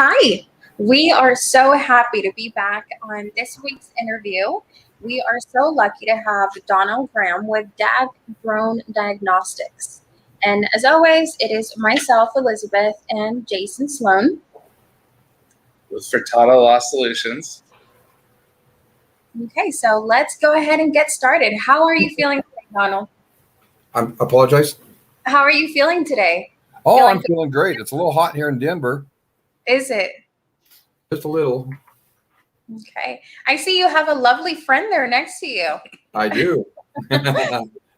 Hi, we are so happy to be back on this week's interview. We are so lucky to have Donald Graham with DAG Drone Diagnostics. And as always, it is myself, Elizabeth, and Jason Sloan. With Furtado Law Solutions. Okay, so let's go ahead and get started. How are you feeling today, Donald? I apologize. How are you feeling today? I'm feeling great. It's a little hot here in Denver. Is it? Just a little. Okay. I see you have a lovely friend there next to you. I do.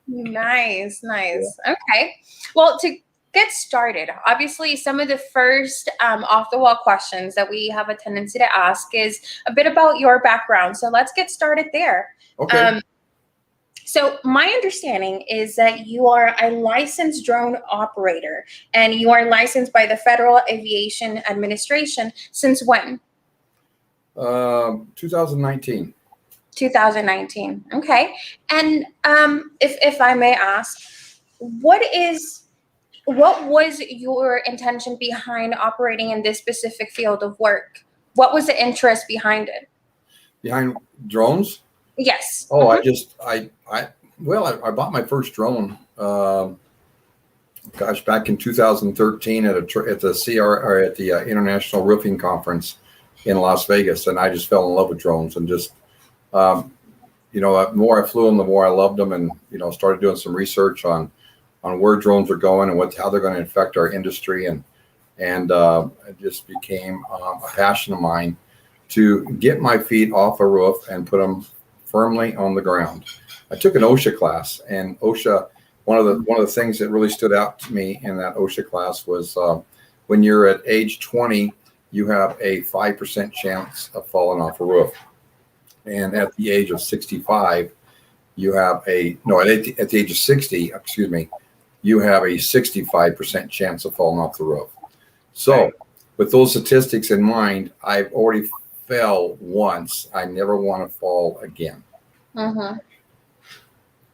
Nice. Okay. Well, to get started, obviously, some of the first off-the-wall questions that we have a tendency to ask is a bit about your background. So let's get started there. Okay. So my understanding is that you are a licensed drone operator, and you are licensed by the Federal Aviation Administration since when? 2019. 2019. Okay. And if I may ask, what was your intention behind operating in this specific field of work? What was the interest behind it? Behind drones? Yes. Oh, I bought my first drone. Back in 2013 at the International Roofing Conference in Las Vegas, and I just fell in love with drones and just, the more I flew them, the more I loved them, and started doing some research on where drones are going and how they're going to affect our industry, and it just became a passion of mine to get my feet off a roof and put them firmly on the ground. I took an OSHA class, and OSHA, one of the things that really stood out to me in that OSHA class was when you're at age 20, you have a 5% chance of falling off a roof, and at the age of 65, at the age of 60, you have a 65% chance of falling off the roof. So, with those statistics in mind, I've already fell once. I never want to fall again. Mm-hmm.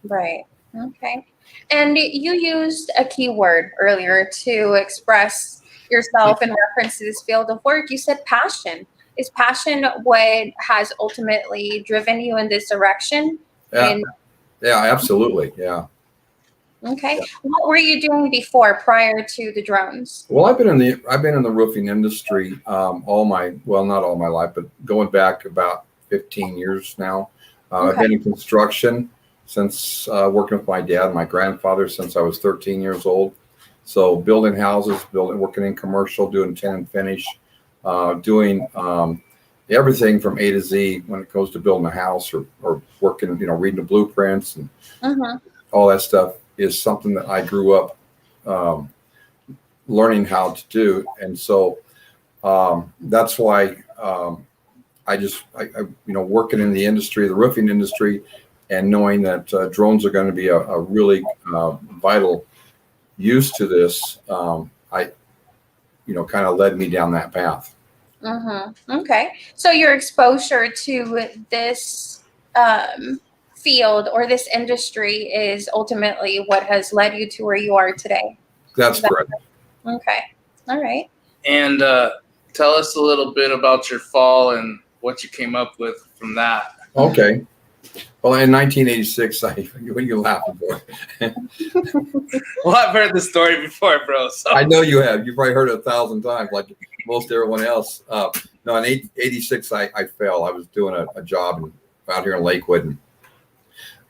Right. Okay. And you used a keyword earlier to express yourself in reference to this field of work. You said passion. Is passion what has ultimately driven you in this direction? Yeah, absolutely. Yeah. Okay. Yeah. What were you doing before, prior to the drones? Well, I've been in the roofing industry not all my life, but going back about 15 years now. I've been in construction since working with my dad and my grandfather since I was 13 years old. So building houses, working in commercial, doing tenant finish, doing everything from A to Z when it goes to building a house or working, reading the blueprints and all that stuff is something that I grew up learning how to do. And so that's why I working in the industry, the roofing industry, and knowing that drones are going to be a really vital use to this, kind of led me down that path. Okay. So your exposure to this field or this industry is ultimately what has led you to where you are today. That's correct. Okay. All right. And tell us a little bit about your fall and what you came up with from that. Okay. Well, in 1986, what are you laughing for? Well, I've heard the story before, bro. So. I know you have. You've probably heard it 1,000 times, like most everyone else. No, in 86, I fell. I was doing a job out here in Lakewood, and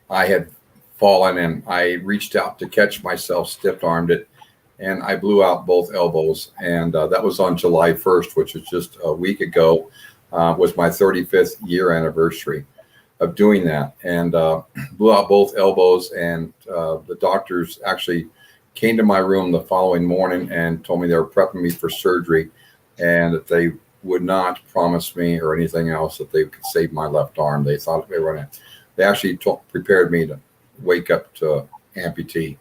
I had fallen, and I reached out to catch myself, stiff-armed it, and I blew out both elbows. And that was on July 1st, which was just a week ago, was my 35th year anniversary of doing that, and blew out both elbows. And the doctors actually came to my room the following morning and told me they were prepping me for surgery, and that they would not promise me or anything else that they could save my left arm. They thought they actually prepared me to wake up to amputee,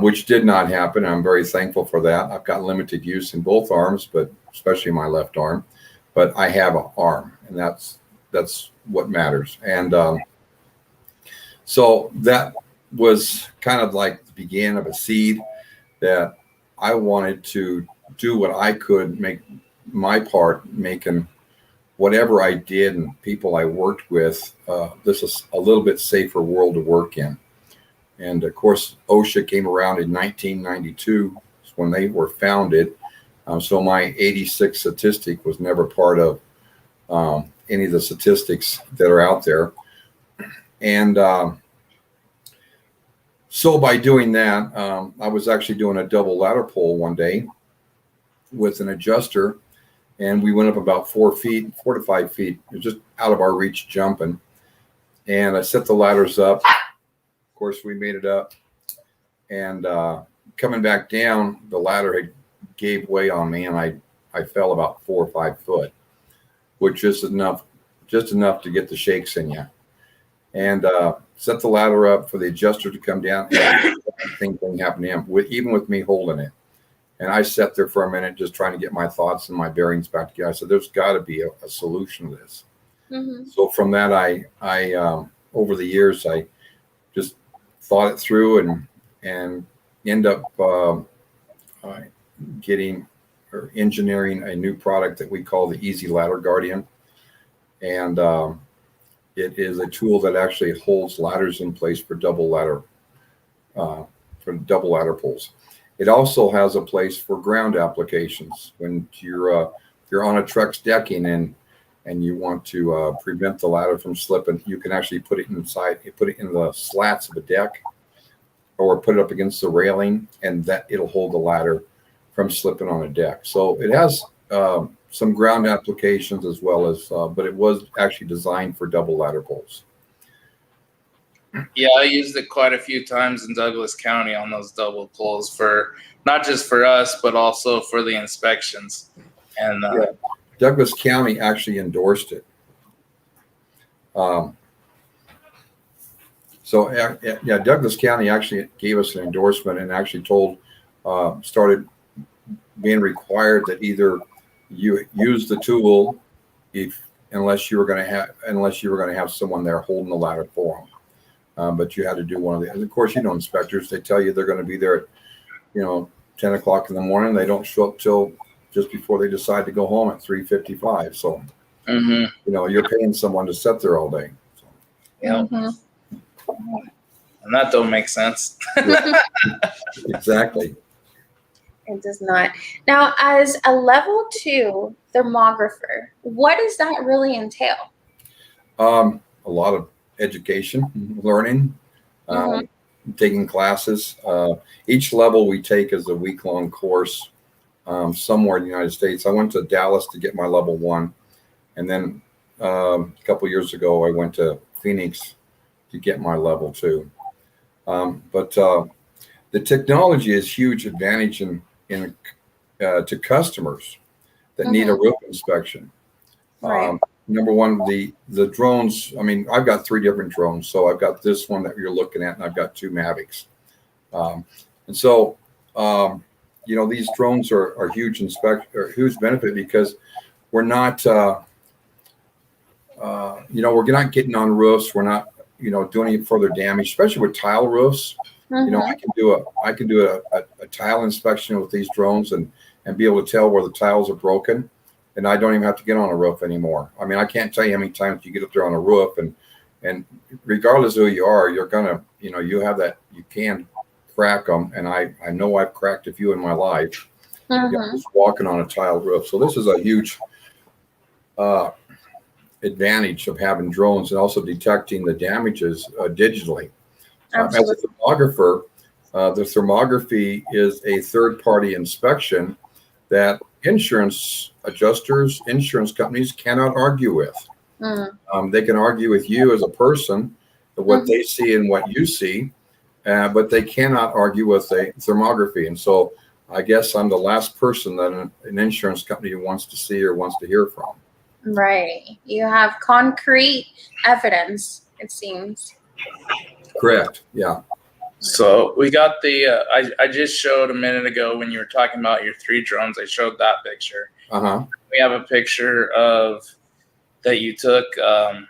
which did not happen. I'm very thankful for that. I've got limited use in both arms, but especially my left arm. But I have an arm, and that's what matters. And so that was kind of like the beginning of a seed that I wanted to do what I could, make my part making whatever I did and people I worked with, this is a little bit safer world to work in. And of course, OSHA came around in 1992 when they were founded. So my 86 statistic was never part of any of the statistics that are out there. And so by doing that, I was actually doing a double ladder pull one day with an adjuster, and we went up about 4 to 5 feet. It was just out of our reach jumping. And I set the ladders up. Of course, we made it up. And coming back down, the ladder had gave way on me, and I fell about 4 or 5 foot, which is enough to get the shakes in you. And set the ladder up for the adjuster to come down. And the same thing happened to him, even with me holding it. And I sat there for a minute just trying to get my thoughts and my bearings back together. I said, there's got to be a solution to this. Mm-hmm. So from that, I over the years, I just thought it through and end up getting or engineering a new product that we call the Easy Ladder Guardian. And it is a tool that actually holds ladders in place for double ladder pulls. It also has a place for ground applications when you're on a truck's decking and you want to prevent the ladder from slipping. You can actually put it inside. You put it in the slats of a deck, or put it up against the railing, and that it'll hold the ladder from slipping on a deck. So it has some ground applications as well as, but it was actually designed for double ladder pulls. Yeah, I used it quite a few times in Douglas County on those double pulls, for not just for us, but also for the inspections. And Douglas County actually endorsed it. Douglas County actually gave us an endorsement and actually started being required that either you use the tool unless you were going to have someone there holding the ladder for them. But you had to do one of the. And of course, inspectors, they tell you they're going to be there at 10 o'clock in the morning. They don't show up till just before they decide to go home at 3:55. So you're paying someone to sit there all day. So. Yeah. Mm-hmm. And that don't make sense. Exactly. It does not. Now, as a level 2 thermographer, what does that really entail? A lot of education, learning, taking classes. Each level we take is a week-long course somewhere in the United States. I went to Dallas to get my level 1. And then a couple years ago, I went to Phoenix to get my level 2. But the technology is huge advantage to customers that need a roof inspection. Right. Number one, the drones. I mean, I've got 3 different drones. So I've got this one that you're looking at, and I've got 2 Mavics. And so, these drones are huge huge benefit because we're not, we're not getting on roofs. We're not, doing any further damage, especially with tile roofs. I can do a tile inspection with these drones and be able to tell where the tiles are broken, and I don't even have to get on a roof anymore. I mean, I can't tell you how many times you get up there on a roof, and regardless of who you are, you're gonna, you have that, you can crack them, and I know I've cracked a few in my life, just walking on a tile roof. So this is a huge advantage of having drones and also detecting the damages digitally. As a thermographer, the thermography is a third-party inspection that insurance adjusters, insurance companies cannot argue with. They can argue with you as a person, what they see and what you see, but they cannot argue with a thermography. And so I guess I'm the last person that an insurance company wants to see or wants to hear from. Right. You have concrete evidence, it seems. Correct. Yeah. So we got the, I just showed a minute ago when you were talking about your 3 drones, I showed that picture. We have a picture of that you took. Can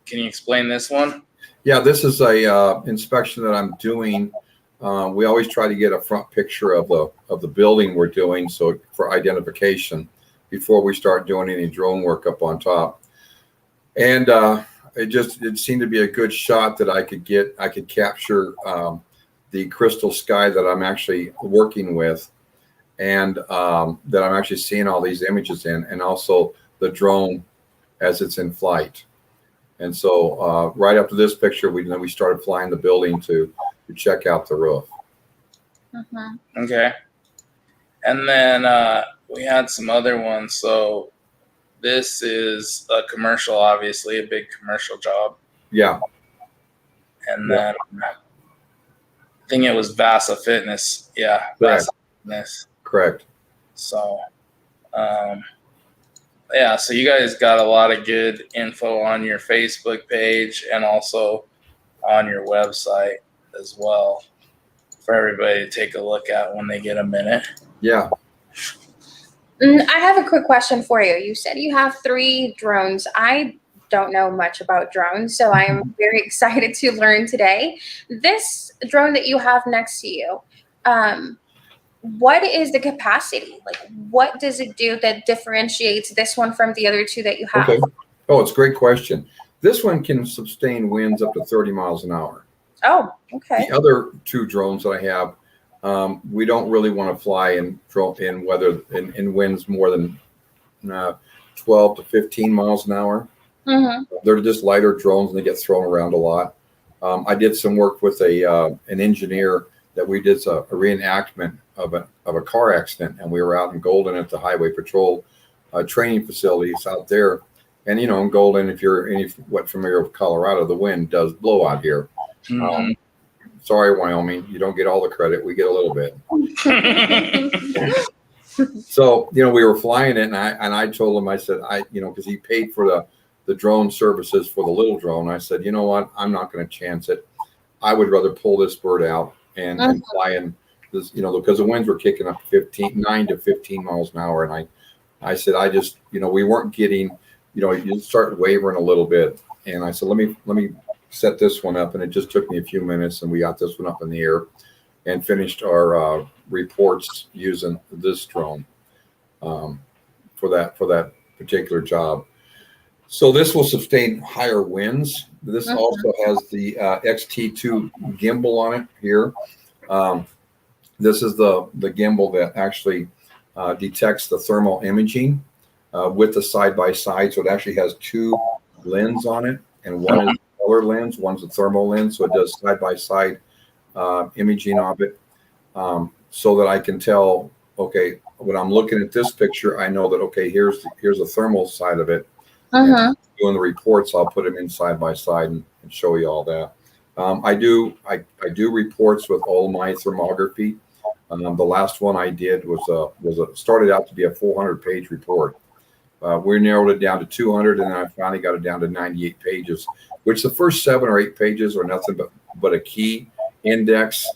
you explain this one? Yeah, this is a inspection that I'm doing. We always try to get a front picture of the building we're doing, so for identification. before we start doing any drone work up on top. And it seemed to be a good shot that I could capture the crystal sky that I'm actually working with, and that I'm actually seeing all these images in, and also the drone as it's in flight. And so right after this picture, we started flying the building to check out the roof. Okay. And then we had some other ones. So this is a commercial, obviously, a big commercial job. Yeah. And then I think it was Vasa Fitness. Yeah, Vasa Fitness. Correct. So, yeah, so you guys got a lot of good info on your Facebook page and also on your website as well for everybody to take a look at when they get a minute. Yeah. I have a quick question for you. You said you have 3 drones. I don't know much about drones, so I am very excited to learn today. This drone that you have next to you, what is the capacity? Like, what does it do that differentiates this one from the other 2 that you have? Okay. Oh, it's a great question. This one can sustain winds up to 30 miles an hour. Oh, okay. The other 2 drones that I have, we don't really want to fly in winds more than 12 to 15 miles an hour. They're just lighter drones and they get thrown around a lot. I did some work with an engineer that we did a reenactment of a car accident, and we were out in Golden at the Highway Patrol training facilities out there. And in Golden, if you're familiar with Colorado, the wind does blow out here. Sorry, Wyoming, you don't get all the credit. We get a little bit. So, we were flying it, and I told him, I said, because he paid for the drone services for the little drone. I said, you know what? I'm not going to chance it. I would rather pull this bird out and fly in this, because the winds were kicking up 9 to 15 miles an hour. And I said, we weren't getting, you start wavering a little bit. And I said, let me set this one up. And it just took me a few minutes, and we got this one up in the air and finished our reports using this drone for that particular job. So this will sustain higher winds. This also has the XT2 gimbal on it here. This is the gimbal that actually detects the thermal imaging with the side-by-side. So it actually has 2 lenses on it, and one is a color lens, one's a thermal lens. So it does side-by-side imaging of it, so that I can tell, okay, when I'm looking at this picture, I know that, okay, here's the thermal side of it. Doing the reports, I'll put them in side by side and show you all that. I do reports with all my thermography. The last one I did started out to be a 400-page report. We narrowed it down to 200, and then I finally got it down to 98 pages, which the first 7 or 8 pages are nothing but a key index,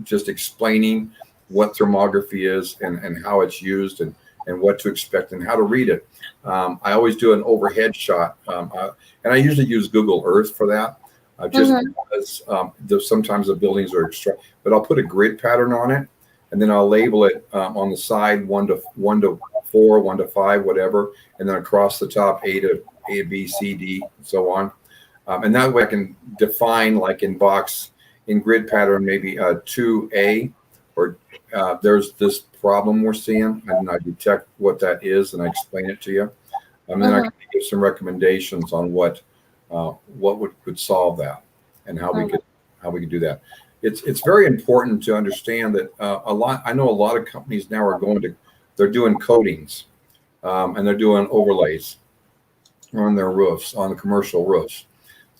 just explaining what thermography is and how it's used and what to expect and how to read it. I always do an overhead shot, and I usually use Google Earth for that, just because sometimes the buildings are extra. But I'll put a grid pattern on it, and then I'll label it on the side 1 to 4, 1 to 5, whatever, and then across the top A, B, C, D, and so on. And that way I can define, like in grid pattern, maybe 2A, or there's this problem we're seeing, and I detect what that is, and I explain it to you. And then I can give some recommendations on what could solve that, and how we could do that. It's very important to understand that I know a lot of companies now are they're doing coatings, and they're doing overlays on their roofs, on the commercial roofs.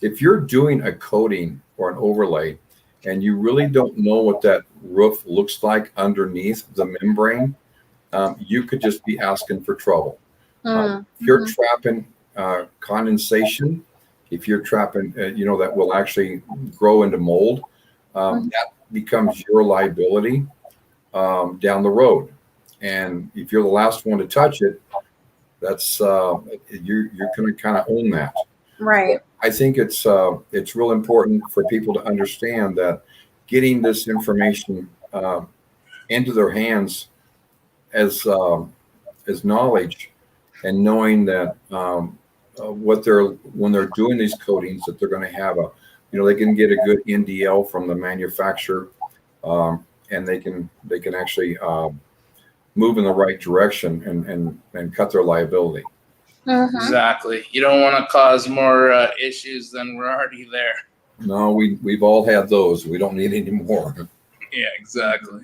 If you're doing a coating or an overlay, and you really don't know what that roof looks like underneath the membrane, you could just be asking for trouble. If you're trapping condensation, if you're trapping, that will actually grow into mold, that becomes your liability down the road. And if you're the last one to touch it, that's you're going to kind of own that. Right. I think it's real important for people to understand that getting this information into their hands as is knowledge and knowing that when they're doing these coatings, that they're going to have they can get a good NDL from the manufacturer, and they can actually move in the right direction and cut their liability. Mm-hmm. Exactly. You don't want to cause more issues than we're already there. No, we've all had those. We don't need any more. Yeah, exactly.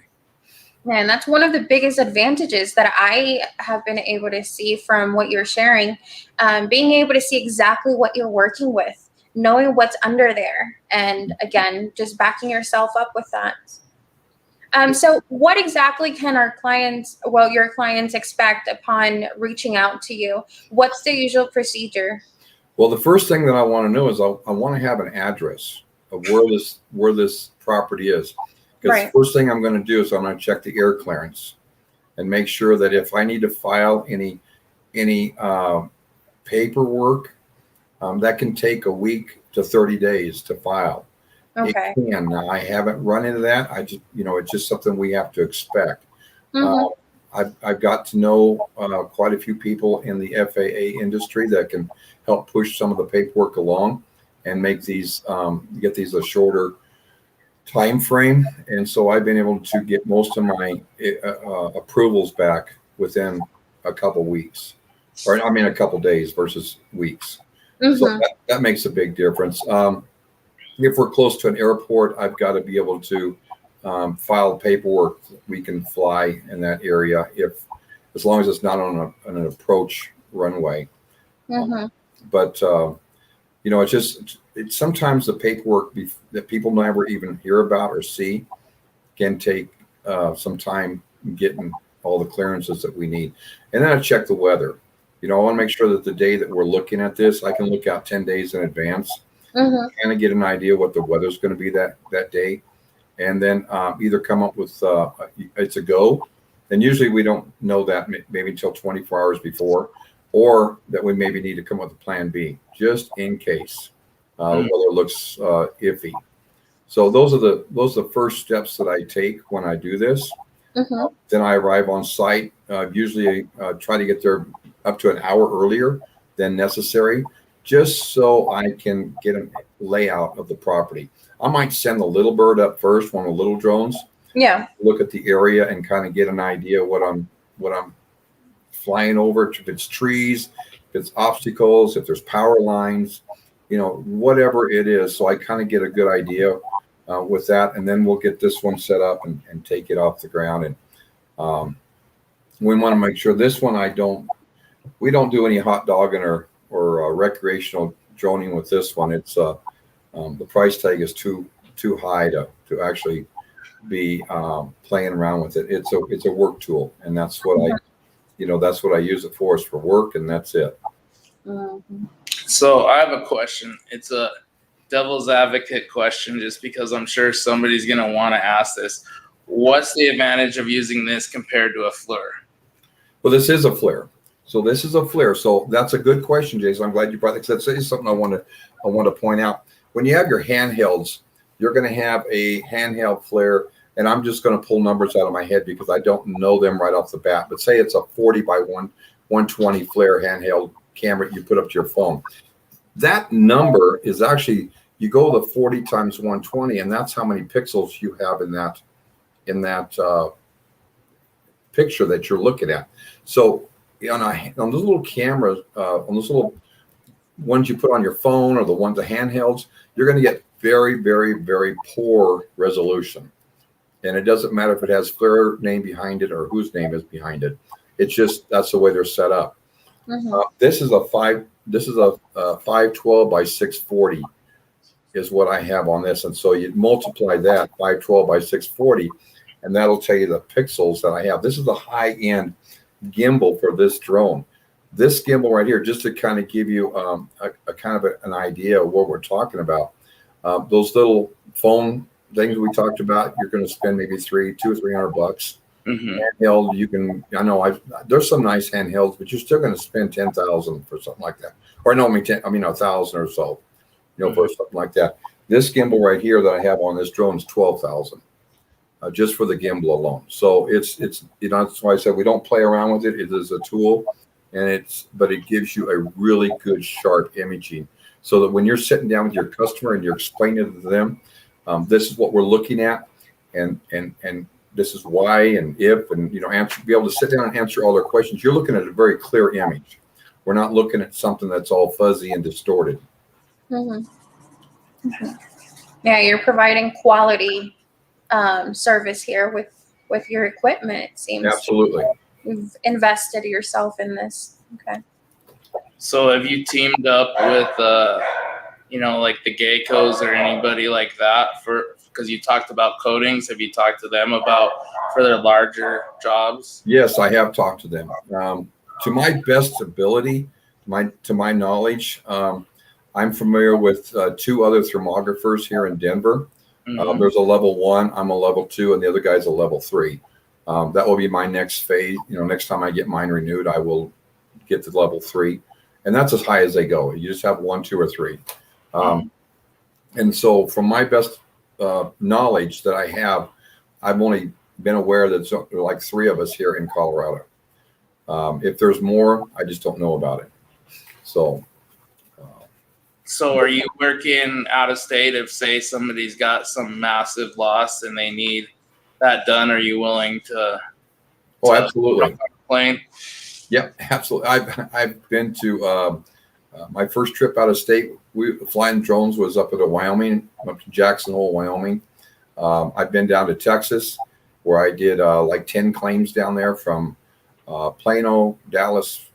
And that's one of the biggest advantages that I have been able to see from what you're sharing, being able to see exactly what you're working with, knowing what's under there, and again, just backing yourself up with that. So what exactly can your clients expect upon reaching out to you? What's the usual procedure? Well, the first thing that I want to know is I want to have an address of where this property is. Because Right. the first thing I'm going to do is I'm going to check the air clearance and make sure that if I need to file any paperwork, that can take a week to 30 days to file. Okay. It can. Now, I haven't run into that. I just, it's just something we have to expect. Mm-hmm. I've got to know quite a few people in the FAA industry that can help push some of the paperwork along and make these get these a shorter time frame. And so I've been able to get most of my approvals back within a couple weeks, or a couple days versus weeks. Mm-hmm. So that makes a big difference. If we're close to an airport, I've got to be able to file paperwork. We can fly in that area as long as it's not on an approach runway. Mm-hmm. But it's sometimes the paperwork that people never even hear about or see can take some time getting all the clearances that we need. And then I check the weather. I want to make sure that the day that we're looking at this, I can look out 10 days in advance, Mm-hmm. kind of get an idea what the weather's going to be that day, and then either come up with it's a go. And usually we don't know that maybe until 24 hours before, or that we maybe need to come up with a plan B just in case the weather looks iffy. So those are the first steps that I take when I do this. Mm-hmm. Then I arrive on site. Usually try to get there up to an hour earlier than necessary, just so I can get a layout of the property. I might send the little bird up first, one of the little drones. Yeah. Look at the area and kind of get an idea what I'm flying over. If it's trees, if it's obstacles, if there's power lines, whatever it is. So I kind of get a good idea with that, and then we'll get this one set up and take it off the ground. And we want to make sure this one we don't do any hot dogging or recreational droning with this one. It's the price tag is too high to actually be playing around with it. It's a work tool, and that's what that's what I use it for, is for work, and that's it. Mm-hmm. So I have a question. It's a devil's advocate question, just because I'm sure somebody's going to want to ask this. What's the advantage of using this compared to a FLIR? Well, this is a FLIR. So this is a FLIR. So that's a good question, Jason. I'm glad you brought that. That's something I want to point out. When you have your handhelds, you're going to have a handheld FLIR, and I'm just going to pull numbers out of my head because I don't know them right off the bat. But say it's a 40 by 120 FLIR handheld camera you put up to your phone. That number is actually, you go to 40 times 120, and that's how many pixels you have in that picture that you're looking at. So on those little cameras, on those little ones you put on your phone or the handhelds, you're going to get very, very, very poor resolution. And it doesn't matter if it has FLIR name behind it or whose name is behind it. It's just, that's the way they're set up. Mm-hmm. This is a 512 by 640 is what I have on this. And so you multiply that 512 by 640, and that'll tell you the pixels that I have. This is the high-end gimbal for this drone. This gimbal right here, just to kind of give you a kind of an idea of what we're talking about. Those little phone things we talked about, you're going to spend maybe $200 or $300. Mm-hmm. Handheld, there's some nice handhelds, but you're still going to spend $10,000 for something like that, or no, $1,000 or so, for something like that. This gimbal right here that I have on this drone is $12,000. just for the gimbal alone. So it's that's why I said we don't play around with it. It is a tool, and but it gives you a really good sharp imaging, so that when you're sitting down with your customer and you're explaining it to them, this is what we're looking at, and this is why and if, and be able to sit down and answer all their questions. You're looking at a very clear image. We're not looking at something that's all fuzzy and distorted. Mm-hmm. Mm-hmm. Yeah, you're providing quality service here with your equipment. It seems Absolutely. You've invested yourself in this. Okay. So have you teamed up with like the Geckos or anybody like that because you talked about coatings? Have you talked to them about for their larger jobs? Yes, I have talked to them. To my best ability, to my knowledge, I'm familiar with 2 other thermographers here in Denver. Mm-hmm. There's a level 1, I'm a level 2, and the other guy's a level 3. That will be my next phase. Next time I get mine renewed, I will get to level 3, and that's as high as they go. You just have 1, 2, or 3. And so, from my best knowledge that I have, I've only been aware that there are like 3 of us here in Colorado. If there's more, I just don't know about it. So are you working out of state? If say somebody's got some massive loss and they need that done, are you willing to? Oh, absolutely. Plane. Yeah, absolutely. I've been to my first trip out of state. Flying drones was up at Wyoming, up to Jackson Hole, Wyoming. I've been down to Texas, where I did like 10 claims down there from Plano, Dallas,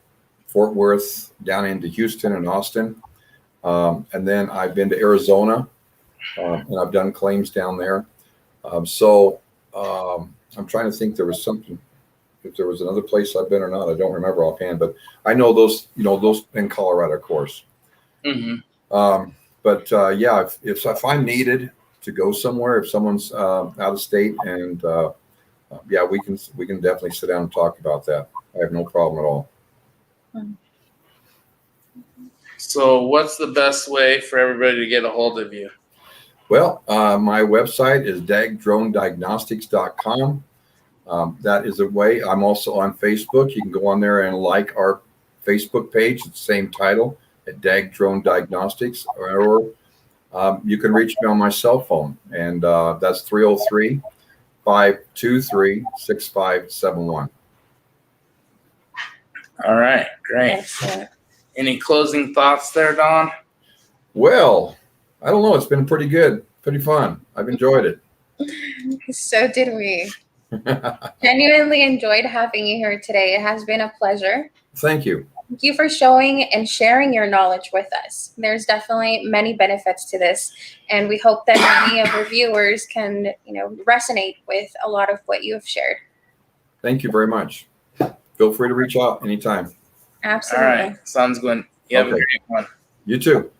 Fort Worth, down into Houston and Austin. And then I've been to Arizona, and I've done claims down there. I'm trying to think there was something, if there was another place I've been or not. I don't remember offhand, but I know those, those in Colorado, of course. Mm-hmm. Yeah, if I'm needed to go somewhere, if someone's out of state, and yeah, we can definitely sit down and talk about that. I have no problem at all. So what's the best way for everybody to get a hold of you? Well, my website is dagdronediagnostics.com. That is a way. I'm also on Facebook. You can go on there and like our Facebook page. It's the same title, at DAG Drone Diagnostics, or you can reach me on my cell phone, and that's 303-523-6571. All right, great. Excellent. Any closing thoughts there, Don? Well, I don't know. It's been pretty good, pretty fun. I've enjoyed it. So did we. Genuinely enjoyed having you here today. It has been a pleasure. Thank you. Thank you for showing and sharing your knowledge with us. There's definitely many benefits to this, and we hope that many of our viewers can, resonate with a lot of what you have shared. Thank you very much. Feel free to reach out anytime. Absolutely. All right, sounds good. You have a great one. You too.